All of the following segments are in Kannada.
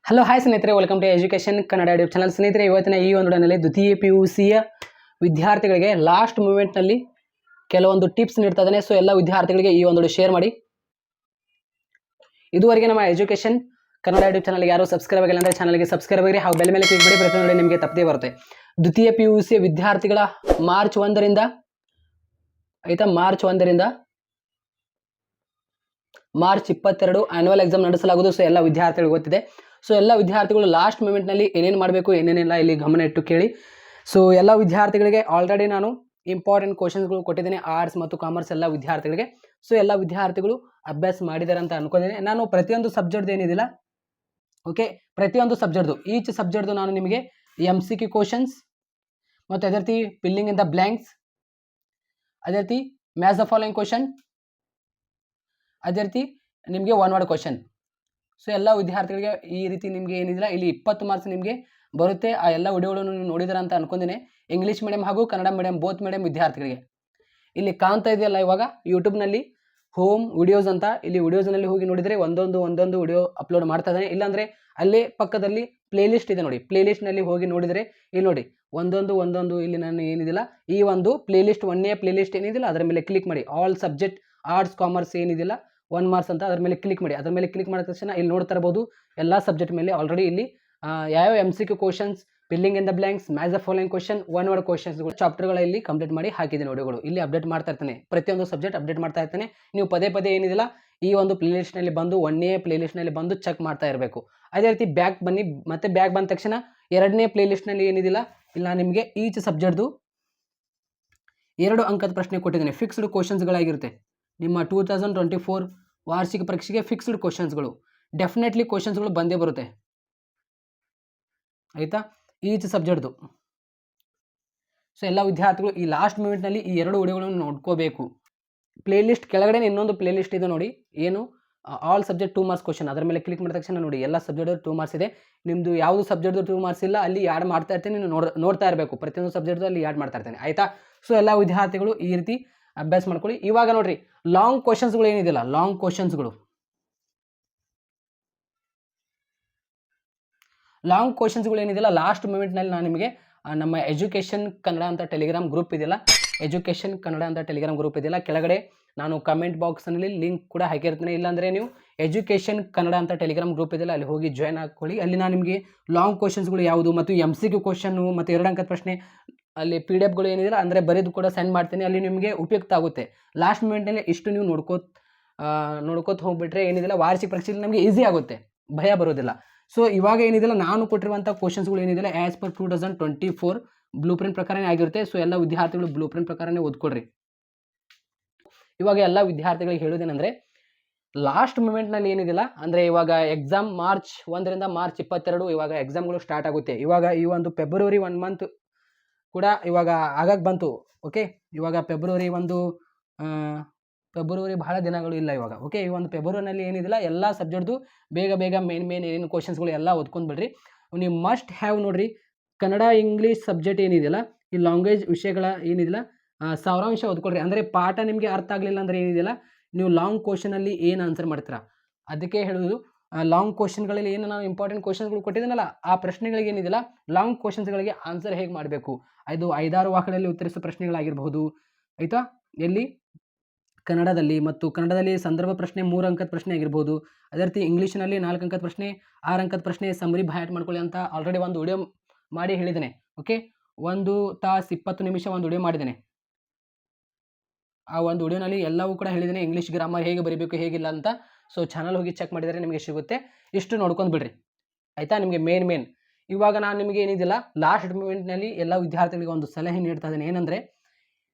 ಹಲೋ ಹಾಯ್ ಸ್ನೇಹಿತರೆ, welcome to education Kannada YouTube channel. ಸ್ನೇಹಿತರೆ, ಇವತ್ತಿನ ಈ ಒಂದು ವಿಡಿಯೋನಲ್ಲಿ ದ್ವಿತೀಯ PUCಯ ವಿದ್ಯಾರ್ಥಿಗಳಿಗೆ ಲಾಸ್ಟ್ ಮೂಮೆಂಟ್ನಲ್ಲಿ ಕೆಲವೊಂದು ಟಿಪ್ಸ್ ನೀಡ್ತಾ ಇದ್ದೇನೆ. ಸೊ ಎಲ್ಲ ವಿದ್ಯಾರ್ಥಿಗಳಿಗೆ ಈ ಒಂದು ಶೇರ್ ಮಾಡಿ. ಇದುವರೆಗೆ ನಮ್ಮ ಎಜುಕೇಷನ್ ಕನ್ನಡ ಯೂಟ್ಯೂಬ್ ಚಾನಲ್ಗೆ ಯಾರು ಸಬ್ಸ್ಕ್ರೈಬ್ ಆಗಿಲ್ಲ ಅಂದರೆ ಚಾನಲ್ಗೆ ಸಬ್ಸ್ಕ್ರೈಬ್ ಆಗಿ ಹಾಗೂ ಬೆಲ್ ಮೇಲೆ ಕ್ಲಿಕ್ ಮಾಡಿ. ಪ್ರತಿಯೊಂದು ನಿಮಗೆ ತಪ್ಪದೇ ಬರುತ್ತೆ. ದ್ವಿತೀಯ PUC ವಿದ್ಯಾರ್ಥಿಗಳ ಮಾರ್ಚ್ 1ರಿಂದ ಮಾರ್ಚ್ 22 ಆನ್ಯುವಲ್ ಎಕ್ಸಾಮ್ ನಡೆಸಲಾಗುವುದು. ಸೊ ಎಲ್ಲ ವಿದ್ಯಾರ್ಥಿಗಳು ಗೊತ್ತಿದೆ. ಸೊ ಎಲ್ಲ ವಿದ್ಯಾರ್ಥಿಗಳು ಲಾಸ್ಟ್ ಮೂಮೆಂಟ್ನಲ್ಲಿ ಏನೇನು ಮಾಡಬೇಕು ಏನೇನಿಲ್ಲ ಇಲ್ಲಿ ಗಮನ ಇಟ್ಟು ಕೇಳಿ. ಸೊ ಎಲ್ಲ ವಿದ್ಯಾರ್ಥಿಗಳಿಗೆ ಆಲ್ರೆಡಿ ನಾನು ಇಂಪಾರ್ಟೆಂಟ್ ಕ್ವಶನ್ಸ್ಗಳು ಕೊಟ್ಟಿದ್ದೇನೆ, ಆರ್ಟ್ಸ್ ಮತ್ತು ಕಾಮರ್ಸ್ ಎಲ್ಲ ವಿದ್ಯಾರ್ಥಿಗಳಿಗೆ. ಸೊ ಎಲ್ಲ ವಿದ್ಯಾರ್ಥಿಗಳು ಅಭ್ಯಾಸ ಮಾಡಿದ್ದಾರೆ ಅಂತ ಅನ್ಕೊಂಡಿದ್ದೀನಿ. ನಾನು ಪ್ರತಿಯೊಂದು ಸಬ್ಜೆಕ್ಟ್ ಏನಿದಿಲ್ಲ, ಓಕೆ, ಪ್ರತಿಯೊಂದು ಸಬ್ಜೆಕ್ಟ್ದು ಈಚ್ ಸಬ್ಜೆಕ್ಟ್ದು ನಾನು ನಿಮಗೆ MCQ ಕ್ವಶನ್ಸ್ ಮತ್ತು ಅದೇ ರೀತಿ ಫಿಲ್ಲಿಂಗ್ ಇನ್ ದ ಬ್ಲ್ಯಾಂಕ್ಸ್, ಅದೇ ರೀತಿ ಮ್ಯಾಚ್ ದ ಫಾಲೋಯಿಂಗ್ ಕ್ವಶನ್, ಅದೇ ರೀತಿ ನಿಮಗೆ ಒನ್ ವರ್ಡ್ ಕ್ವಶನ್. ಸೊ ಎಲ್ಲ ವಿದ್ಯಾರ್ಥಿಗಳಿಗೆ ಈ ರೀತಿ ನಿಮಗೆ ಏನಿಲ್ಲ ಇಲ್ಲಿ 20 ಮಾರ್ಕ್ಸ್ ನಿಮಗೆ ಬರುತ್ತೆ. ಆ ಎಲ್ಲ ವಿಡಿಯೋಗಳನ್ನು ನೀವು ನೋಡಿದ್ರ ಅಂತ ಅನ್ಕೊಂಡಿನಿ. ಇಂಗ್ಲೀಷ್ ಮೀಡಿಯಂ ಹಾಗೂ ಕನ್ನಡ ಮೀಡಿಯಂ ಬೋತ್ ಮೀಡಿಯಂ ವಿದ್ಯಾರ್ಥಿಗಳಿಗೆ ಇಲ್ಲಿ ಕಾಣ್ತಾ ಇದೆಯಲ್ಲ ಇವಾಗ ಯೂಟ್ಯೂಬ್ನಲ್ಲಿ ಹೋಮ್ ವಿಡಿಯೋಸ್ ಅಂತ, ಇಲ್ಲಿ ವಿಡಿಯೋಸ್ನಲ್ಲಿ ಹೋಗಿ ನೋಡಿದರೆ ಒಂದೊಂದು ವಿಡಿಯೋ ಅಪ್ಲೋಡ್ ಮಾಡ್ತಾ ಇದ್ದಾನೆ. ಇಲ್ಲಾಂದರೆ ಅಲ್ಲೇ ಪಕ್ಕದಲ್ಲಿ ಪ್ಲೇಲಿಸ್ಟ್ ಇದೆ ನೋಡಿ, ಪ್ಲೇಲಿಸ್ಟ್ನಲ್ಲಿ ಹೋಗಿ ನೋಡಿದರೆ ಇಲ್ಲಿ ನೋಡಿ ಒಂದೊಂದು ಇಲ್ಲಿ ನಾನು ಏನಿದಿಲ್ಲ ಈ ಒಂದು ಪ್ಲೇಲಿಸ್ಟ್ ಒಂದೇ ಪ್ಲೇಲಿಸ್ಟ್ ಏನಿದಿಲ್ಲ ಅದರ ಮೇಲೆ ಕ್ಲಿಕ್ ಮಾಡಿ. ಆಲ್ ಸಬ್ಜೆಕ್ಟ್ ಆರ್ಟ್ಸ್ ಕಾಮರ್ಸ್ ಏನಿದಿಲ್ಲ 1 ಮಾರ್ಕ್ಸ್ ಅಂತ ಅದರ ಮೇಲೆ ಕ್ಲಿಕ್ ಮಾಡಿ. ಅದರ ಮೇಲೆ ಕ್ಲಿಕ್ ಮಾಡಿದ ತಕ್ಷಣ ಇಲ್ಲಿ ನೋಡ್ತಾ ಇರಬಹುದು ಎಲ್ಲ ಸಬ್ಜೆಕ್ಟ್ ಮೇಲೆ ಆಲ್ರೆಡಿ ಇಲ್ಲಿ ಯಾವ MCQ questions, filling in the blanks, match the following question, one word ಕ್ವಶನ್ಸ್ಗಳು ಚಾಪ್ಟರ್ಗಳ ಇಲ್ಲಿ ಕಂಪ್ಲೀಟ್ ಮಾಡಿ ಹಾಕಿದ್ದೀನಿ ವಿಡಿಯೋಗಳು. ಇಲ್ಲಿ ಅಪ್ಡೇಟ್ ಮಾಡ್ತಾ ಇರ್ತಾನೆ, ಪ್ರತಿಯೊಂದು ಸಬ್ಜೆಕ್ಟ್ ಅಪ್ಡೇಟ್ ಮಾಡ್ತಾ ಇರ್ತಾನೆ. ನೀವು ಪದೇ ಏನಿದಿಲ್ಲ ಈ ಒಂದು ಪ್ಲೇಲಿಸ್ಟ್ನಲ್ಲಿ ಬಂದು ಒಂದೇ ಪ್ಲೇಲಿಸ್ಟ್ನಲ್ಲಿ ಬಂದು ಚೆಕ್ ಮಾಡ್ತಾ ಇರಬೇಕು. ಅದೇ ರೀತಿ ಬ್ಯಾಕ್ ಬನ್ನಿ. ಮತ್ತೆ ಬ್ಯಾಕ್ ಬಂದ ತಕ್ಷಣ ಎರಡನೇ ಪ್ಲೇಲಿಸ್ಟ್ನಲ್ಲಿ ಏನಿದಿಲ್ಲ ಇಲ್ಲ ನಿಮಗೆ ಈಚ್ ಸಬ್ಜೆಕ್ಟ್ದು 2 ಅಂಕದ ಪ್ರಶ್ನೆ ಕೊಟ್ಟಿದ್ದೀನಿ. ಫಿಕ್ಸ್ಡ್ ಕ್ವಶನ್ಸ್ಗಳಾಗಿರುತ್ತೆ. ನಿಮ್ಮ 2024 ವಾರ್ಷಿಕ ಪರೀಕ್ಷೆಗೆ ಫಿಕ್ಸ್ಡ್ ಕ್ವಶನ್ಸ್ಗಳು ಡೆಫಿನೆಟ್ಲಿ ಕ್ವಶನ್ಸ್ಗಳು ಬಂದೇ ಬರುತ್ತೆ, ಆಯಿತಾ, ಈಚ್ ಸಬ್ಜೆಕ್ಟ್ದು. ಸೊ ಎಲ್ಲ ವಿದ್ಯಾರ್ಥಿಗಳು ಈ ಲಾಸ್ಟ್ ಮೂಮೆಂಟ್ನಲ್ಲಿ ಈ 2 ವಿಡಿಯೋಗಳನ್ನು ನೋಡ್ಕೋಬೇಕು. ಪ್ಲೇಲಿಸ್ಟ್ ಕೆಳಗಡೆ ಇನ್ನೊಂದು ಪ್ಲೇಲಿಸ್ಟ್ ಇದೆ ನೋಡಿ, ಏನು ಆಲ್ ಸಬ್ಜೆಕ್ಟ್ 2 ಮಾರ್ಕ್ಸ್ ಕ್ವಶನ್, ಅದರ ಮೇಲೆ ಕ್ಲಿಕ್ ಮಾಡಿದ ತಕ್ಷಣ ನೋಡಿ ಎಲ್ಲ ಸಬ್ಜೆಕ್ಟ್ 2 ಮಾರ್ಕ್ಸ್ ಇದೆ. ನಿಮ್ಮದು ಯಾವುದು ಸಬ್ಜೆಕ್ಟ್ದು 2 ಮಾರ್ಕ್ಸ್ ಇಲ್ಲ ಅಲ್ಲಿ ಆ್ಯಡ್ ಮಾಡ್ತಾ ಇರ್ತೀನಿ, ನೀವು ನೋಡ್ತಾ ಇರಬೇಕು. ಪ್ರತಿಯೊಂದು ಸಬ್ಜೆಕ್ಟ್ದು ಅಲ್ಲಿ ಆ್ಯಡ್ ಮಾಡ್ತಾ ಇರ್ತೀನಿ, ಆಯಿತಾ. ಸೊ ಎಲ್ಲ ವಿದ್ಯಾರ್ಥಿಗಳು ಈ ರೀತಿ ಅಭ್ಯಾಸ ಮಾಡ್ಕೊಳ್ಳಿ. ಇವಾಗ ನೋಡ್ರಿ ಲಾಂಗ್ ಕ್ವಶನ್ಸ್ಗಳು ಏನಿದೆಯಲ್ಲ, ಲಾಂಗ್ ಕ್ವಶನ್ಸ್ಗಳು ಏನಿದೆಯಲ್ಲ ಲಾಸ್ಟ್ ಮೂಮೆಂಟ್ನಲ್ಲಿ ನಾನು ನಿಮಗೆ ನಮ್ಮ ಎಜುಕೇಷನ್ ಕನ್ನಡ ಅಂತ ಟೆಲಿಗ್ರಾಮ್ ಗ್ರೂಪ್ ಇದೆಯಲ್ಲ, ಎಜುಕೇಷನ್ ಕನ್ನಡ ಅಂತ ಟೆಲಿಗ್ರಾಮ್ ಗ್ರೂಪ್ ಇದೆಯಲ್ಲ, ಕೆಳಗಡೆ ನಾನು ಕಮೆಂಟ್ ಬಾಕ್ಸ್ನಲ್ಲಿ ಲಿಂಕ್ ಕೂಡ ಹಾಕಿರ್ತೀನಿ. ಇಲ್ಲಾಂದರೆ ನೀವು ಎಜುಕೇಷನ್ ಕನ್ನಡ ಅಂತ ಟೆಲಿಗ್ರಾಮ್ ಗ್ರೂಪ್ ಇದೆಯಲ್ಲ ಅಲ್ಲಿ ಹೋಗಿ ಜಾಯ್ನ್ ಹಾಕೊಳ್ಳಿ. ಅಲ್ಲಿ ನಾನು ನಿಮಗೆ ಲಾಂಗ್ ಕ್ವಶನ್ಸ್ಗಳು ಯಾವುದು ಮತ್ತು MCQ ಕ್ವಶನ್ನು ಮತ್ತು 2 ಅಂಕದ ಪ್ರಶ್ನೆ ಅಲ್ಲಿ PDFಗಳು ಏನಿದಿಲ್ಲ ಅಂದರೆ ಬರೆದು ಕೂಡ ಸೆಂಡ್ ಮಾಡ್ತೀನಿ. ಅಲ್ಲಿ ನಿಮಗೆ ಉಪಯುಕ್ತ ಆಗುತ್ತೆ. ಲಾಸ್ಟ್ ಮೂಮೆಂಟ್ನಲ್ಲಿ ಇಷ್ಟು ನೀವು ನೋಡ್ಕೋತ ಹೋಗ್ಬಿಟ್ರೆ ಏನಿದಿಲ್ಲ ವಾರ್ಷಿಕ ಪರೀಕ್ಷೆಯಲ್ಲಿ ನಮಗೆ ಈಸಿ ಆಗುತ್ತೆ, ಭಯ ಬರೋದಿಲ್ಲ. ಸೊ ಇವಾಗ ಏನಿದಿಲ್ಲ ನಾನು ಕೊಟ್ಟಿರುವಂಥ ಕ್ವಶನ್ಸ್ಗಳು ಏನಿದಿಲ್ಲ ಆ್ಯಸ್ ಪರ್ 2024 ಬ್ಲೂ ಪ್ರಿಂಟ್ ಪ್ರಕಾರನೇ ಆಗಿರುತ್ತೆ. ಸೊ ಎಲ್ಲ ವಿದ್ಯಾರ್ಥಿಗಳು ಬ್ಲೂ ಪ್ರಿಂಟ್ ಪ್ರಕಾರನೇ ಓದ್ಕೊಡ್ರಿ. ಇವಾಗ ಎಲ್ಲ ವಿದ್ಯಾರ್ಥಿಗಳಿಗೆ ಹೇಳೋದೇನೆಂದರೆ ಲಾಸ್ಟ್ ಮೂಮೆಂಟ್ನಲ್ಲಿ ಏನಿದಿಲ್ಲ ಅಂದರೆ ಇವಾಗ ಎಕ್ಸಾಮ್ ಮಾರ್ಚ್ 1ರಿಂದ ಮಾರ್ಚ್ 22 ಇವಾಗ ಎಕ್ಸಾಮ್ಗಳು ಸ್ಟಾರ್ಟ್ ಆಗುತ್ತೆ. ಇವಾಗ ಈ ಒಂದು ಫೆಬ್ರವರಿ 1 ಮಂತ್ ಕೂಡ ಇವಾಗ ಆಗಕ್ಕೆ ಬಂತು. ಓಕೆ, ಇವಾಗ ಫೆಬ್ರವರಿ ಬಹಳ ದಿನಗಳು ಇಲ್ಲ ಇವಾಗ. ಓಕೆ, ಈ ಒಂದು ಫೆಬ್ರವರಿನಲ್ಲಿ ಏನಿದಿಲ್ಲ ಎಲ್ಲ ಸಬ್ಜೆಕ್ಟ್ದು ಬೇಗ ಮೇನ್ ಏನೇನು ಕ್ವಶನ್ಸ್ಗಳು ಎಲ್ಲ ಓದ್ಕೊಂಡು ಬಿಡ್ರಿ. ನೀವು ಮಸ್ಟ್ ಹ್ಯಾವ್ ನೋಡ್ರಿ ಕನ್ನಡ ಇಂಗ್ಲೀಷ್ ಸಬ್ಜೆಕ್ಟ್ ಏನಿದೆಯಲ್ಲ ಈ ಲ್ಯಾಂಗ್ವೇಜ್ ವಿಷಯಗಳ ಏನಿದಿಲ್ಲ ಸಾರಾಂಶ ಓದ್ಕೊಳ್ರಿ. ಅಂದರೆ ಪಾಠ ನಿಮಗೆ ಅರ್ಥ ಆಗಲಿಲ್ಲ ಅಂದರೆ ಏನಿದೆಯಲ್ಲ ನೀವು ಲಾಂಗ್ ಕ್ವಶನಲ್ಲಿ ಏನು ಆನ್ಸರ್ ಮಾಡ್ತೀರಾ, ಅದಕ್ಕೆ ಹೇಳೋದು ಲಾಂಗ್ ಕ್ವಶನ್ಗಳಲ್ಲಿ ಏನು ನಾನು ಇಂಪಾರ್ಟೆಂಟ್ ಕ್ವಶನ್ಸ್ಗಳು ಕೊಟ್ಟಿದ್ದೀನಲ್ಲ ಆ ಪ್ರಶ್ನೆಗಳಿಗೆ ಏನಿದಿಲ್ಲ ಲಾಂಗ್ ಕ್ವಶನ್ಸ್ಗಳಿಗೆ ಆನ್ಸರ್ ಹೇಗೆ ಮಾಡಬೇಕು, ಅದು 5-6 ವಾಕ್ಯಗಳಲ್ಲಿ ಉತ್ತರಿಸೋ ಪ್ರಶ್ನೆಗಳಾಗಿರ್ಬಹುದು, ಆಯಿತಾ. ಎಲ್ಲಿ ಕನ್ನಡದಲ್ಲಿ ಮತ್ತು ಕನ್ನಡದಲ್ಲಿ ಸಂದರ್ಭ ಪ್ರಶ್ನೆ 3 ಅಂಕದ ಪ್ರಶ್ನೆ ಆಗಿರ್ಬೋದು. ಅದೇ ರೀತಿ ಇಂಗ್ಲೀಷ್ನಲ್ಲಿ 4 ಅಂಕದ ಪ್ರಶ್ನೆ, 6 ಅಂಕದ ಪ್ರಶ್ನೆ ಸಮ್ಮರಿ ಬೈಹ್ಯಾಟ್ ಮಾಡ್ಕೊಳ್ಳಿ ಅಂತ ಆಲ್ರೆಡಿ ಒಂದು ವಿಡಿಯೋ ಮಾಡಿ ಹೇಳಿದ್ದೇನೆ. ಓಕೆ, 1 ತಾಸು 20 ನಿಮಿಷ ಒಂದು ವಿಡಿಯೋ ಮಾಡಿದ್ದೇನೆ. ಆ ಒಂದು ವಿಡಿಯೋನಲ್ಲಿ ಎಲ್ಲವೂ ಕೂಡ ಹೇಳಿದ್ದೇನೆ, ಇಂಗ್ಲೀಷ್ ಗ್ರಾಮರ್ ಹೇಗೆ ಬರೀಬೇಕು ಹೇಗಿಲ್ಲ ಅಂತ. ಸೊ ಚಾನಲ್ ಹೋಗಿ ಚೆಕ್ ಮಾಡಿದರೆ ನಿಮಗೆ ಸಿಗುತ್ತೆ. ಇಷ್ಟು ನೋಡ್ಕೊಂಡು ಬಿಡ್ರಿ, ಆಯಿತಾ. ನಿಮಗೆ ಮೇನ್ ಇವಾಗ ನಾನು ನಿಮಗೆ ಏನಿದಿಲ್ಲ ಲಾಸ್ಟ್ ಮೂಮೆಂಟ್ನಲ್ಲಿ ಎಲ್ಲ ವಿದ್ಯಾರ್ಥಿಗಳಿಗೆ ಒಂದು ಸಲಹೆ ನೀಡ್ತಾ ಇದ್ದೇನೆ. ಏನಂದರೆ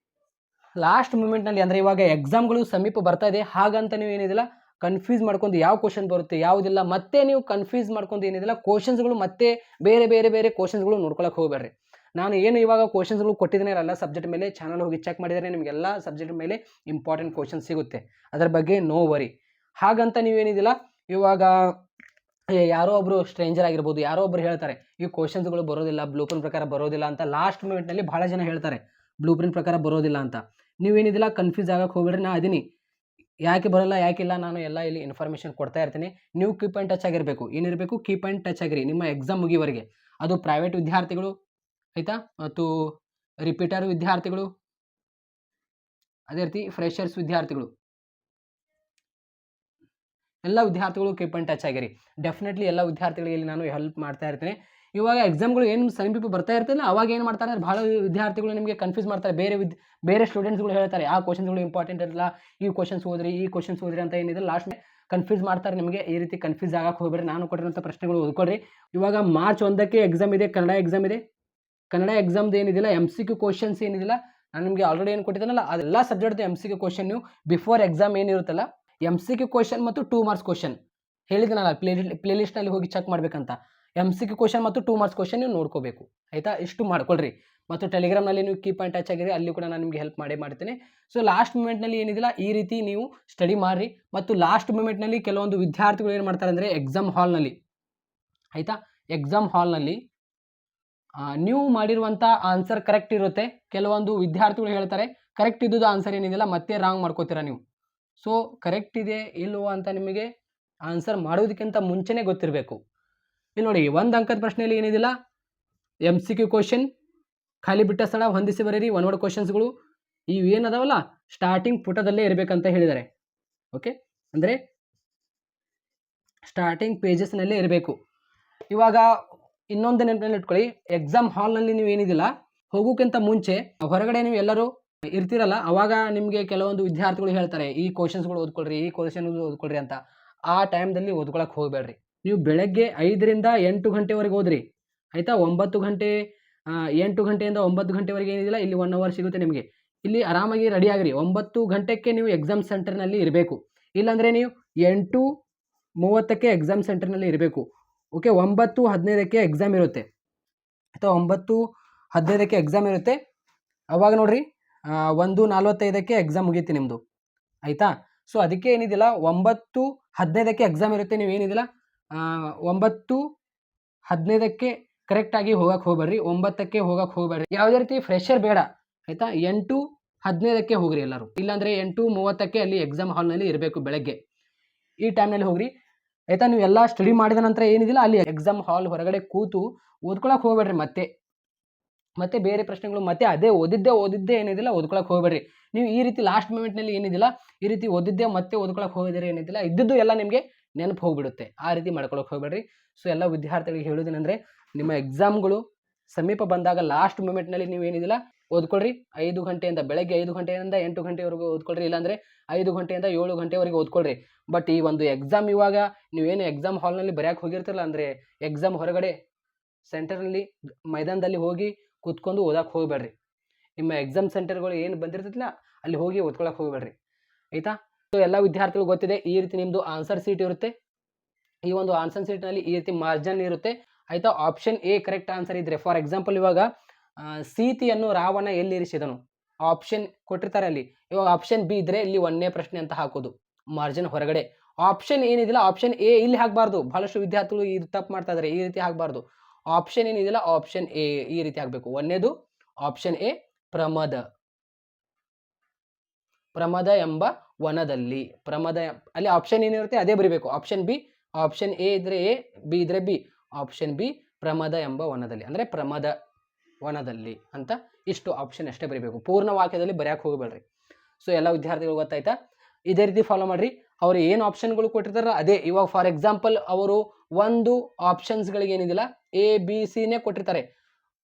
ಲಾಸ್ಟ್ ಮೂಮೆಂಟ್ನಲ್ಲಿ ಅಂದರೆ ಇವಾಗ ಎಕ್ಸಾಮ್ಗಳು ಸಮೀಪ ಬರ್ತಾ ಇದೆ, ಹಾಗಂತ ನೀವು ಏನಿದಿಲ್ಲ ಕನ್ಫ್ಯೂಸ್ ಮಾಡ್ಕೊಂಡು ಯಾವ ಕ್ವಶನ್ ಬರುತ್ತೆ ಯಾವುದಿಲ್ಲ ಮತ್ತೆ ನೀವು ಕನ್ಫ್ಯೂಸ್ ಮಾಡ್ಕೊಂಡು ಏನಿದಿಲ್ಲ ಕ್ವಶನ್ಸ್ಗಳು ಮತ್ತೆ ಬೇರೆ ಕ್ವಶನ್ಸ್ಗಳು ನೋಡ್ಕೊಳಕ್ಕೆ ಹೋಗಬೇಡ್ರಿ. ನಾನು ಏನು ಇವಾಗ ಕ್ವಶನ್ಸ್ಗಳು ಕೊಟ್ಟಿದ್ದೇನೆ ಎಲ್ಲ ಸಬ್ಜೆಕ್ಟ್ ಮೇಲೆ ಚಾನಲ್ ಹೋಗಿ ಚೆಕ್ ಮಾಡಿದರೆ ನಿಮಗೆಲ್ಲ ಸಬ್ಜೆಕ್ಟ್ ಮೇಲೆ ಇಂಪಾರ್ಟೆಂಟ್ ಕ್ವಶನ್ಸ್ ಸಿಗುತ್ತೆ, ಅದರ ಬಗ್ಗೆ ನೋ ವರಿ. ಹಾಗಂತ ನೀವೇನಿದಿಲ್ಲ ಇವಾಗ ಯಾರೋ ಒಬ್ಬರು ಸ್ಟ್ರೇಂಜರ್ ಆಗಿರ್ಬೋದು, ಯಾರೋ ಒಬ್ಬರು ಹೇಳ್ತಾರೆ ಈ ಕ್ವಶನ್ಸ್ಗಳು ಬರೋದಿಲ್ಲ, ಬ್ಲೂ ಪ್ರಿಂಟ್ ಪ್ರಕಾರ ಬರೋದಿಲ್ಲ ಅಂತ. ಲಾಸ್ಟ್ ಮೂಮೆಂಟ್ನಲ್ಲಿ ಭಾಳ ಜನ ಹೇಳ್ತಾರೆ ಬ್ಲೂ ಪ್ರಿಂಟ್ ಪ್ರಕಾರ ಬರೋದಿಲ್ಲ ಅಂತ. ನೀವೇನಿದಿಲ್ಲ ಕನ್ಫ್ಯೂಸ್ ಆಗಕ್ಕೆ ಹೋಗ್ಬೇಡ್ರಿ. ನಾ ಅದೀನಿ, ಯಾಕೆ ಬರಲ್ಲ ಯಾಕಿಲ್ಲ ನಾನು ಎಲ್ಲ ಇಲ್ಲಿ ಇನ್ಫಾರ್ಮೇಷನ್ ಕೊಡ್ತಾ ಇರ್ತೀನಿ. ನೀವು ಕೀಪ್ ಆ್ಯಂಡ್ ಟಚ್ ಆಗಿರಬೇಕು. ಏನಿರಬೇಕು, ಕೀಪ್ ಆ್ಯಂಡ್ ಟಚ್ ಆಗಿರಿ ನಿಮ್ಮ ಎಕ್ಸಾಮ್ ಮುಗಿಯುವವರೆಗೆ. ಅದು ಪ್ರೈವೇಟ್ ವಿದ್ಯಾರ್ಥಿಗಳು ಆಯಿತಾ, ಮತ್ತು ರಿಪೀಟರ್ ವಿದ್ಯಾರ್ಥಿಗಳು, ಅದೇ ರೀತಿ ಫ್ರೆಷರ್ಸ್ ವಿದ್ಯಾರ್ಥಿಗಳು, ಎಲ್ಲ ವಿದ್ಯಾರ್ಥಿಗಳು ಕೀಪ್ ಆ್ಯಂಡ್ ಟಚ್ ಆಗಿರಿ. ಡೆಫಿನೆಟ್ಲಿ ಎಲ್ಲ ವಿದ್ಯಾರ್ಥಿಗಳಿಗೆ ಇಲ್ಲಿ ನಾನು ಹೆಲ್ಪ್ ಮಾಡ್ತಾ ಇರ್ತೀನಿ. ಇವಾಗ ಎಕ್ಸಾಮ್ಗಳು ಏನು ಸಮೀಪ ಬರ್ತಾ ಇರ್ತಲ್ಲ, ಅವಾಗ ಏನು ಮಾಡ್ತಾರೆ ಅಂದರೆ ಭಾಳ ವಿದ್ಯಾರ್ಥಿಗಳು ನಿಮಗೆ ಕನ್ಫ್ಯೂಸ್ ಮಾಡ್ತಾರೆ. ಬೇರೆ ಸ್ಟೂಡೆಂಟ್ಸ್ಗಳು ಹೇಳ್ತಾರೆ ಆ ಕ್ವಶನ್ಸ್ಗಳು ಇಂಪಾರ್ಟೆಂಟ್ ಇರಲ್ಲ, ಈ ಕ್ವಶನ್ಸ್ ಓದ್ರಿ ಅಂತ ಏನಿದೆ ಲಾಸ್ಟ್ ಕನ್ಫ್ಯೂಸ್ ಮಾಡ್ತಾರೆ ನಿಮಗೆ. ಈ ರೀತಿ ಕನ್ಫ್ಯೂಸ್ ಆಗಕ್ಕೆ ಹೋಗ್ಬೇಡಿ. ನಾನು ಕೊಟ್ಟಿರೋಂಥ ಪ್ರಶ್ನೆಗಳು ಓದ್ಕೊಳ್ರಿ. ಇವಾಗ ಮಾರ್ಚ್ 1ಕ್ಕೆ ಎಕ್ಸಾಮ್ ಇದೆ, ಕನ್ನಡ ಎಕ್ಸಾಮ್ ಇದೆ. ಕನ್ನಡ ಎಕ್ಸಾಮ್ದು ಏನಿದಿಲ್ಲ MCQ ಕ್ವಶನ್ಸ್ ಏನಿದಿಲ್ಲ, ನಾನು ನಿಮಗೆ ಆಲ್ರೆಡಿ ಏನು ಕೊಟ್ಟಿದ್ದೀನಲ್ಲ ಅದೆಲ್ಲ ಸಬ್ಜೆಕ್ಟ್ದು MCQ ಕ್ವಶನ್ ನೀವು ಬಿಫೋರ್ ಎಕ್ಸಾಮ್ ಏನಿರುತ್ತಲ್ಲ MCQ ಕ್ವಶನ್ ಮತ್ತು 2 ಮಾರ್ಕ್ಸ್ ಕ್ವಶನ್ ಹೇಳಿದ್ದೀನಲ್ಲ, ಪ್ಲೇಲಿಸ್ಟ್ನಲ್ಲಿ ಹೋಗಿ ಚೆಕ್ ಮಾಡಬೇಕಂತ. MCQ ಕ್ವಶನ್ ಮತ್ತು 2 ಮಾರ್ಕ್ಸ್ ಕ್ವಶನ್ ನೀವು ನೋಡ್ಕೋಬೇಕು ಆಯಿತಾ. ಇಷ್ಟು ಮಾಡ್ಕೊಳ್ರಿ. ಮತ್ತು ಟೆಲಿಗ್ರಾಮ್ನಲ್ಲಿ ನೀವು ಕೀಪ್ ಆ್ಯಂಡ್ ಟಚ್ ಆಗಿರಿ, ಅಲ್ಲಿ ಕೂಡ ನಾನು ನಿಮಗೆ ಹೆಲ್ಪ್ ಮಾಡ್ತೀನಿ. ಸೊ ಲಾಸ್ಟ್ ಮೂಮೆಂಟ್ನಲ್ಲಿ ಏನಿದಿಲ್ಲ ಈ ರೀತಿ ನೀವು ಸ್ಟಡಿ ಮಾಡಿರಿ. ಮತ್ತು ಲಾಸ್ಟ್ ಮೂಮೆಂಟ್ನಲ್ಲಿ ಕೆಲವೊಂದು ವಿದ್ಯಾರ್ಥಿಗಳು ಏನು ಮಾಡ್ತಾರೆ ಅಂದರೆ ಎಕ್ಸಾಮ್ ಹಾಲ್ನಲ್ಲಿ ಆಯಿತಾ, ಎಕ್ಸಾಮ್ ಹಾಲ್ನಲ್ಲಿ ನೀವು ಮಾಡಿರುವಂಥ ಆನ್ಸರ್ ಕರೆಕ್ಟ್ ಇರುತ್ತೆ. ಕೆಲವೊಂದು ವಿದ್ಯಾರ್ಥಿಗಳು ಹೇಳ್ತಾರೆ ಕರೆಕ್ಟ್ ಇದ್ದುದು ಆನ್ಸರ್ ಏನಿದೆಯಲ್ಲ ಮತ್ತೆ ರಾಂಗ್ ಮಾಡ್ಕೋತೀರಾ ನೀವು. ಸೊ ಕರೆಕ್ಟ್ ಇದೆ ಇಲ್ವೋ ಅಂತ ನಿಮಗೆ ಆನ್ಸರ್ ಮಾಡೋದಕ್ಕಿಂತ ಮುಂಚೆನೇ ಗೊತ್ತಿರಬೇಕು. ಇಲ್ಲಿ ನೋಡಿ, 1 ಅಂಕದ ಪ್ರಶ್ನೆಯಲ್ಲಿ ಏನಿದಿಲ್ಲ MCQ ಕ್ವಶನ್, ಖಾಲಿ ಬಿಟ್ಟ ಸ್ಥಳ ಹೊಂದಿಸಿ ಬರೀರಿ, 1 ವರ್ಡ್ ಕ್ವಶನ್ಸ್ಗಳು ಇವೇನದಾವಲ್ಲ ಸ್ಟಾರ್ಟಿಂಗ್ ಪುಟದಲ್ಲೇ ಇರಬೇಕಂತ ಹೇಳಿದ್ದಾರೆ. ಓಕೆ, ಅಂದರೆ ಸ್ಟಾರ್ಟಿಂಗ್ ಪೇಜಸ್ನಲ್ಲೇ ಇರಬೇಕು. ಇವಾಗ ಇನ್ನೊಂದು ನೆನಪಿನಲ್ಲಿ ಇಟ್ಕೊಳ್ಳಿ, ಎಕ್ಸಾಮ್ ಹಾಲ್ನಲ್ಲಿ ನೀವು ಏನಿದಿಲ್ಲ ಹೋಗೋಕ್ಕಿಂತ ಮುಂಚೆ ಹೊರಗಡೆ ನೀವು ಎಲ್ಲರೂ ಇರ್ತಿರಲ್ಲ, ಅವಾಗ ನಿಮಗೆ ಕೆಲವೊಂದು ವಿದ್ಯಾರ್ಥಿಗಳು ಹೇಳ್ತಾರೆ ಈ ಕ್ವಶನ್ಸ್ಗಳು ಓದ್ಕೊಳ್ರಿ, ಈ ಕ್ವಶನ್ಗಳು ಓದ್ಕೊಳ್ರಿ ಅಂತ. ಆ ಟೈಮ್ದಲ್ಲಿ ಓದ್ಕೊಳಕ್ಕೆ ಹೋಗಬೇಡ್ರಿ. ನೀವು ಬೆಳಗ್ಗೆ 5ರಿಂದ 8 ಗಂಟೆವರೆಗೆ ಓದ್ರಿ ಆಯಿತಾ. 8 ಗಂಟೆಯಿಂದ 9 ಗಂಟೆವರೆಗೆ ಏನಿದಿಲ್ಲ ಇಲ್ಲಿ 1 ಅವರ್ ಸಿಗುತ್ತೆ ನಿಮಗೆ. ಇಲ್ಲಿ ಆರಾಮಾಗಿ ರೆಡಿ ಆಗಿರಿ. 9 ಗಂಟೆಗೆ ನೀವು ಎಕ್ಸಾಮ್ ಸೆಂಟರ್ನಲ್ಲಿ ಇರಬೇಕು. ಇಲ್ಲಾಂದರೆ ನೀವು 8:30ಕ್ಕೆ ಎಕ್ಸಾಮ್ ಸೆಂಟರ್ನಲ್ಲಿ ಇರಬೇಕು. ಓಕೆ, 9:15ಕ್ಕೆ ಎಕ್ಸಾಮ್ ಇರುತ್ತೆ ಅಥವಾ 9:15ಕ್ಕೆ ಎಕ್ಸಾಮ್ ಇರುತ್ತೆ. ಅವಾಗ ನೋಡ್ರಿ 1:45ಕ್ಕೆ ಎಕ್ಸಾಮ್ ಮುಗೀತಿ ನಿಮ್ಮದು ಆಯಿತಾ. ಸೊ ಅದಕ್ಕೆ ಏನಿದಿಲ್ಲ 9:15ಕ್ಕೆ ಎಕ್ಸಾಮ್ ಇರುತ್ತೆ. ನೀವು ಏನಿದಿಲ್ಲ 9:15ಕ್ಕೆ ಕರೆಕ್ಟಾಗಿ ಹೋಗಕ್ಕೆ ಹೋಗ್ಬೇಡ್ರಿ, 9ಕ್ಕೆ ಹೋಗಕ್ಕೆ ಹೋಗಬೇಡ್ರಿ. ಯಾವುದೇ ರೀತಿ ಫ್ರೆಶರ್ ಬೇಡ ಆಯಿತಾ. 8:15ಕ್ಕೆ ಹೋಗ್ರಿ ಎಲ್ಲರೂ, ಇಲ್ಲಾಂದರೆ 8:30ಕ್ಕೆ ಅಲ್ಲಿ ಎಕ್ಸಾಮ್ ಹಾಲ್ನಲ್ಲಿ ಇರಬೇಕು ಬೆಳಗ್ಗೆ. ಈ ಟೈಮ್ನಲ್ಲಿ ಹೋಗ್ರಿ ಆಯಿತಾ. ನೀವು ಎಲ್ಲ ಸ್ಟಡಿ ಮಾಡಿದ ನಂತರ ಏನಿದಿಲ್ಲ ಅಲ್ಲಿ ಎಕ್ಸಾಮ್ ಹಾಲ್ ಹೊರಗಡೆ ಕೂತು ಓದ್ಕೊಳಕ್ಕೆ ಹೋಗ್ಬೇಡ್ರಿ. ಮತ್ತೆ ಬೇರೆ ಪ್ರಶ್ನೆಗಳು ಮತ್ತೆ ಅದೇ ಓದಿದ್ದೇ ಏನಿದಿಲ್ಲ ಓದ್ಕೊಳಕ್ಕೆ ಹೋಗ್ಬೇಡ್ರಿ. ನೀವು ಈ ರೀತಿ ಲಾಸ್ಟ್ ಮೂಮೆಂಟ್ನಲ್ಲಿ ಏನಿದಿಲ್ಲ ಈ ರೀತಿ ಓದಿದ್ದೇ ಮತ್ತೆ ಓದ್ಕೊಳಕ್ಕೆ ಹೋಗಿದ್ರೆ ಏನಿದಿಲ್ಲ ಇದ್ದದ್ದು ಎಲ್ಲ ನಿಮಗೆ ನೆನಪು ಹೋಗ್ಬಿಡುತ್ತೆ. ಆ ರೀತಿ ಮಾಡ್ಕೊಳಕ್ಕೆ ಹೋಗ್ಬೇಡ್ರಿ. ಸೊ ಎಲ್ಲ ವಿದ್ಯಾರ್ಥಿಗಳಿಗೆ ಹೇಳೋದೇನೆಂದರೆ ನಿಮ್ಮ ಎಕ್ಸಾಮ್ಗಳು ಸಮೀಪ ಬಂದಾಗ ಲಾಸ್ಟ್ ಮೂಮೆಂಟ್ನಲ್ಲಿ ನೀವು ಏನಿದಿಲ್ಲ ಓದ್ಕೊಳ್ರಿ. 5 ಗಂಟೆಯಿಂದ ಬೆಳಗ್ಗೆ 5 ಗಂಟೆಯಿಂದ 8 ಗಂಟೆವರೆಗೂ ಓದ್ಕೊಳ್ರಿ, ಇಲ್ಲಾಂದರೆ 5 ಗಂಟೆಯಿಂದ 7 ಗಂಟೆವರೆಗೆ ಓದ್ಕೊಳ್ರಿ. ಬಟ್ ಈ ಒಂದು ಎಕ್ಸಾಮ್ ಇವಾಗ ನೀವೇನು ಎಕ್ಸಾಮ್ ಹಾಲ್ನಲ್ಲಿ ಬರೆಯಕ್ಕೆ ಹೋಗಿರ್ತಿರಲ್ಲ, ಅಂದರೆ ಎಕ್ಸಾಮ್ ಹೊರಗಡೆ ಸೆಂಟರ್ನಲ್ಲಿ ಮೈದಾನದಲ್ಲಿ ಹೋಗಿ ಕೂತ್ಕೊಂಡು ಓದಕ್ಕೆ ಹೋಗಬೇಡ್ರಿ. ನಿಮ್ಮ ಎಕ್ಸಾಮ್ ಸೆಂಟರ್ಗಳು ಏನು ಬಂದಿರ್ತೈತಿಲ್ಲ ಅಲ್ಲಿ ಹೋಗಿ ಓದ್ಕೊಳಕ್ಕೆ ಹೋಗಬೇಡ್ರಿ ಆಯಿತಾ. ಸೊ ಎಲ್ಲ ವಿದ್ಯಾರ್ಥಿಗಳು ಗೊತ್ತಿದೆ ಈ ರೀತಿ ನಿಮ್ಮದು ಆನ್ಸರ್ ಶೀಟ್ ಇರುತ್ತೆ. ಈ ಒಂದು ಆನ್ಸರ್ ಶೀಟ್ನಲ್ಲಿ ಈ ರೀತಿ ಮಾರ್ಜಿನ್ ಇರುತ್ತೆ ಆಯಿತಾ. ಆಪ್ಷನ್ ಎ ಕರೆಕ್ಟ್ ಆನ್ಸರ್ ಇದ್ದರೆ, ಫಾರ್ ಎಕ್ಸಾಂಪಲ್ ಇವಾಗ ಸೀತೆಯನ್ನು ರಾವಣ ಎಲ್ಲಿರಿಸಿದನು ಆಪ್ಷನ್ ಕೊಟ್ಟಿರ್ತಾರೆ ಅಲ್ಲಿ. ಇವಾಗ ಆಪ್ಷನ್ ಬಿ ಇದ್ದರೆ ಇಲ್ಲಿ 1ನೇ ಪ್ರಶ್ನೆ ಅಂತ ಹಾಕೋದು ಮಾರ್ಜಿನ್ ಹೊರಗಡೆ. ಆಪ್ಷನ್ ಏನಿದಿಲ್ಲ ಆಪ್ಷನ್ ಎ ಇಲ್ಲಿ ಹಾಕಬಾರ್ದು. ಬಹಳಷ್ಟು ವಿದ್ಯಾರ್ಥಿಗಳು ಇದು ತಪ್ಪು ಮಾಡ್ತಾ ಇದ್ದಾರೆ, ಈ ರೀತಿ ಹಾಕಬಾರ್ದು. ಆಪ್ಷನ್ ಏನಿದಿಲ್ಲ ಆಪ್ಷನ್ ಎ ಈ ರೀತಿ ಆಗಬೇಕು. 1ನೇದು ಆಪ್ಷನ್ ಎ ಪ್ರಮದ ಎಂಬ ವನದಲ್ಲಿ. ಅಲ್ಲಿ ಆಪ್ಷನ್ ಏನಿರುತ್ತೆ ಅದೇ ಬರೀಬೇಕು. ಆಪ್ಷನ್ ಬಿ, ಆಪ್ಷನ್ ಎ ಇದ್ರೆ ಎ, ಬಿ ಇದ್ರೆ ಬಿ. ಆಪ್ಷನ್ ಬಿ ಪ್ರಮದ ಎಂಬ ವನದಲ್ಲಿ, ಅಂದರೆ ಪ್ರಮದ ವನದಲ್ಲಿ ಅಂತ ಇಷ್ಟು ಆಪ್ಷನ್ ಅಷ್ಟೇ ಬರೀಬೇಕು. ಪೂರ್ಣ ವಾಕ್ಯದಲ್ಲಿ ಬರೆಯಕ್ಕೆ ಹೋಗಬೇಡ್ರಿ. ಸೊ ಎಲ್ಲ ವಿದ್ಯಾರ್ಥಿಗಳು ಗೊತ್ತಾಯ್ತಾ. ಇದೇ ರೀತಿ ಫಾಲೋ ಮಾಡ್ರಿ. ಅವರು ಏನು ಆಪ್ಷನ್ಗಳು ಕೊಟ್ಟಿರ್ತಾರಲ್ಲ ಅದೇ. ಇವಾಗ ಫಾರ್ ಎಕ್ಸಾಂಪಲ್ ಅವರು ಒಂದು ಆಪ್ಷನ್ಸ್ಗಳಿಗೆ ಏನಿದಿಲ್ಲ ABCನೇ ಕೊಟ್ಟಿರ್ತಾರೆ.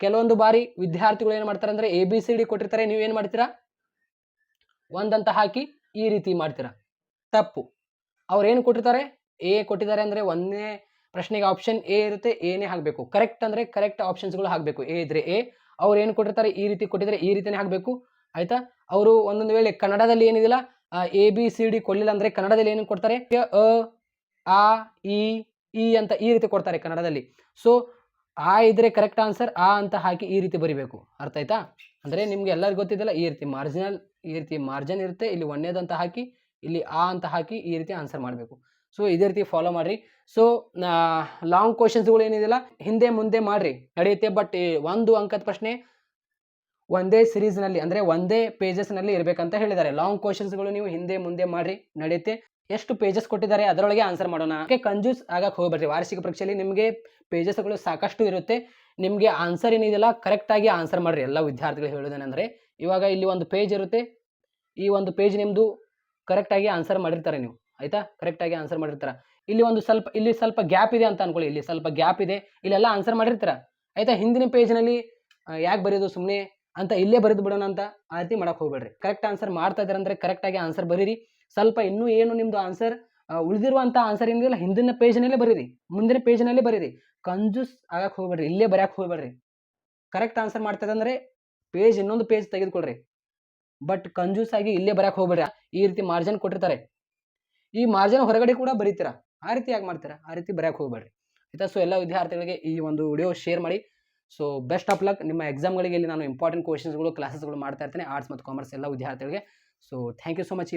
ಕೆಲವೊಂದು ಬಾರಿ ವಿದ್ಯಾರ್ಥಿಗಳು ಏನು ಮಾಡ್ತಾರೆ ಅಂದರೆ ABCD ಕೊಟ್ಟಿರ್ತಾರೆ, ನೀವು ಏನು ಮಾಡ್ತೀರಾ ಒಂದಂತ ಹಾಕಿ ಈ ರೀತಿ ಮಾಡ್ತೀರಾ, ತಪ್ಪು. ಅವ್ರು ಏನು ಕೊಟ್ಟಿರ್ತಾರೆ ಎ ಕೊಟ್ಟಿದ್ದಾರೆ ಅಂದರೆ 1ನೇ ಪ್ರಶ್ನೆಗೆ ಆಪ್ಷನ್ ಎ ಇರುತ್ತೆ, ಎನೇ ಹಾಕಬೇಕು. ಕರೆಕ್ಟ್ ಅಂದರೆ ಕರೆಕ್ಟ್ ಆಪ್ಷನ್ಸ್ಗಳು ಹಾಕಬೇಕು. ಎ ಇದ್ರೆ ಎ. ಅವ್ರು ಏನು ಕೊಟ್ಟಿರ್ತಾರೆ ಈ ರೀತಿ ಕೊಟ್ಟಿದ್ರೆ ಈ ರೀತಿನೇ ಹಾಕಬೇಕು ಆಯಿತಾ. ಅವರು ಒಂದೊಂದು ವೇಳೆ ಕನ್ನಡದಲ್ಲಿ ಏನಿದಿಲ್ಲ ABCD ಕೊಡಲಿಲ್ಲ ಅಂದರೆ ಕನ್ನಡದಲ್ಲಿ ಏನು ಕೊಡ್ತಾರೆ ಅ ಆ ಈ ಅಂತ ಈ ರೀತಿ ಕೊಡ್ತಾರೆ ಕನ್ನಡದಲ್ಲಿ. ಸೊ ಆ ಇದ್ರೆ ಕರೆಕ್ಟ್ ಆನ್ಸರ್, ಆ ಅಂತ ಹಾಕಿ ಈ ರೀತಿ ಬರಿಬೇಕು. ಅರ್ಥ ಆಯ್ತಾ. ಅಂದರೆ ನಿಮ್ಗೆ ಎಲ್ಲರಿಗೂ ಗೊತ್ತಿದ್ದಲ್ಲ ಈ ರೀತಿ ಮಾರ್ಜಿನ್ ಇರುತ್ತೆ. ಇಲ್ಲಿ 1ನೇದಂತ ಹಾಕಿ ಇಲ್ಲಿ ಆ ಅಂತ ಹಾಕಿ ಈ ರೀತಿ ಆನ್ಸರ್ ಮಾಡಬೇಕು. ಸೊ ಇದೇ ರೀತಿ ಫಾಲೋ ಮಾಡಿರಿ. ಸೊ ಲಾಂಗ್ ಕ್ವಶನ್ಸ್ಗಳು ಏನಿದೆಯಲ್ಲ ಹಿಂದೆ ಮುಂದೆ ಮಾಡಿರಿ ನಡೆಯುತ್ತೆ. ಬಟ್ 1 ಅಂಕದ ಪ್ರಶ್ನೆ ಒಂದೇ ಸೀರೀಸ್ನಲ್ಲಿ ಅಂದರೆ ಒಂದೇ ಪೇಜಸ್ನಲ್ಲಿ ಇರಬೇಕಂತ ಹೇಳಿದ್ದಾರೆ. ಲಾಂಗ್ ಕ್ವಶನ್ಸ್ಗಳು ನೀವು ಹಿಂದೆ ಮುಂದೆ ಮಾಡಿ ನಡೆಯುತ್ತೆ. ಎಷ್ಟು ಪೇಜಸ್ ಕೊಟ್ಟಿದ್ದಾರೆ ಅದರೊಳಗೆ ಆನ್ಸರ್ ಮಾಡೋಣ. ಕಂಜೂಸ್ ಆಗಕ್ಕೆ ಹೋಗ್ಬೇಡ್ರಿ. ವಾರ್ಷಿಕ ಪರೀಕ್ಷೆಯಲ್ಲಿ ನಿಮಗೆ ಪೇಜಸ್ಗಳು ಸಾಕಷ್ಟು ಇರುತ್ತೆ. ನಿಮಗೆ ಆನ್ಸರ್ ಏನಿದೆಯಲ್ಲ ಕರೆಕ್ಟಾಗಿ ಆನ್ಸರ್ ಮಾಡಿರಿ. ಎಲ್ಲ ವಿದ್ಯಾರ್ಥಿಗಳು ಹೇಳೋದೇನೆಂದರೆ, ಇವಾಗ ಇಲ್ಲಿ ಒಂದು ಪೇಜ್ ಇರುತ್ತೆ, ಈ ಒಂದು ಪೇಜ್ ನಿಮ್ಮದು ಕರೆಕ್ಟಾಗಿ ಆನ್ಸರ್ ಮಾಡಿರ್ತಾರೆ ನೀವು, ಆಯಿತಾ? ಕರೆಕ್ಟಾಗಿ ಆನ್ಸರ್ ಮಾಡಿರ್ತಾರೆ. ಇಲ್ಲಿ ಸ್ವಲ್ಪ ಗ್ಯಾಪ್ ಇದೆ ಅಂತ ಅನ್ಕೊಳ್ಳಿ, ಇಲ್ಲಿ ಸ್ವಲ್ಪ ಗ್ಯಾಪ್ ಇದೆ, ಇಲ್ಲೆಲ್ಲ ಆನ್ಸರ್ ಮಾಡಿರ್ತೀರ, ಆಯಿತಾ? ಹಿಂದಿನ ಪೇಜ್ನಲ್ಲಿ ಯಾಕೆ ಬರೆಯೋದು ಸುಮ್ಮನೆ ಅಂತ ಇಲ್ಲೇ ಬರೆದು ಬಿಡೋಣ ಅಂತ ಆ ರೀತಿ ಮಾಡಕ್ಕೆ ಹೋಗ್ಬೇಡ್ರಿ. ಕರೆಕ್ಟ್ ಆನ್ಸರ್ ಮಾಡ್ತಾ ಇದ್ದಾರೆ ಅಂದರೆ ಕರೆಕ್ಟಾಗಿ ಆನ್ಸರ್ ಬರೀರಿ. ಸ್ವಲ್ಪ ಇನ್ನೂ ಏನು ನಿಮ್ಮದು ಆನ್ಸರ್ ಉಳಿದಿರುವಂಥ ಆನ್ಸರ್ ಏನಿಲ್ಲ ಹಿಂದಿನ ಪೇಜ್ನಲ್ಲೇ ಬರೀರಿ, ಮುಂದಿನ ಪೇಜ್ನಲ್ಲೇ ಬರೀರಿ. ಕಂಜೂಸ್ ಆಗಕ್ಕೆ ಹೋಗ್ಬೇಡ್ರಿ, ಇಲ್ಲೇ ಬರೆಯಕ್ಕೆ ಹೋಗ್ಬೇಡ್ರಿ. ಕರೆಕ್ಟ್ ಆನ್ಸರ್ ಮಾಡ್ತದೆ ಅಂದರೆ ಇನ್ನೊಂದು ಪೇಜ್ ತೆಗೆದುಕೊಳ್ರಿ, ಬಟ್ ಕಂಜೂಸ್ ಆಗಿ ಇಲ್ಲೇ ಬರೆಯಕ್ಕೆ ಹೋಗ್ಬೇಡ್ರಿ. ಈ ರೀತಿ ಮಾರ್ಜಿನ್ ಕೊಟ್ಟಿರ್ತಾರೆ, ಈ ಮಾರ್ಜಿನ್ ಹೊರಗಡೆ ಕೂಡ ಬರೀತೀರಾ, ಆ ರೀತಿ ಯಾಕೆ ಮಾಡ್ತೀರಾ? ಆ ರೀತಿ ಬರೆಯಕ್ಕೆ ಹೋಗ್ಬೇಡ್ರಿ, ಆಯಿತಾ? ಸೊ ಎಲ್ಲ ವಿದ್ಯಾರ್ಥಿಗಳಿಗೆ ಈ ಒಂದು ವಿಡಿಯೋ ಶೇರ್ ಮಾಡಿ. ಸೊ ಬೆಸ್ಟ್ ಆಫ್ ಲಕ್ ನಿಮ್ಮ ಎಕ್ಸಾಮ್ಗಳಿಗೆ. ಇಲ್ಲಿ ನಾನು ಇಂಪಾರ್ಟೆಂಟ್ ಕ್ವಶನ್ಸ್ಗಳು ಕ್ಲಾಸಸ್ಗಳು ಮಾಡ್ತಾ ಇರ್ತೇನೆ, ಆರ್ಟ್ಸ್ ಮತ್ತು ಕಾಮರ್ಸ್ ಎಲ್ಲ ವಿದ್ಯಾರ್ಥಿಗಳಿಗೆ. So thank you so much.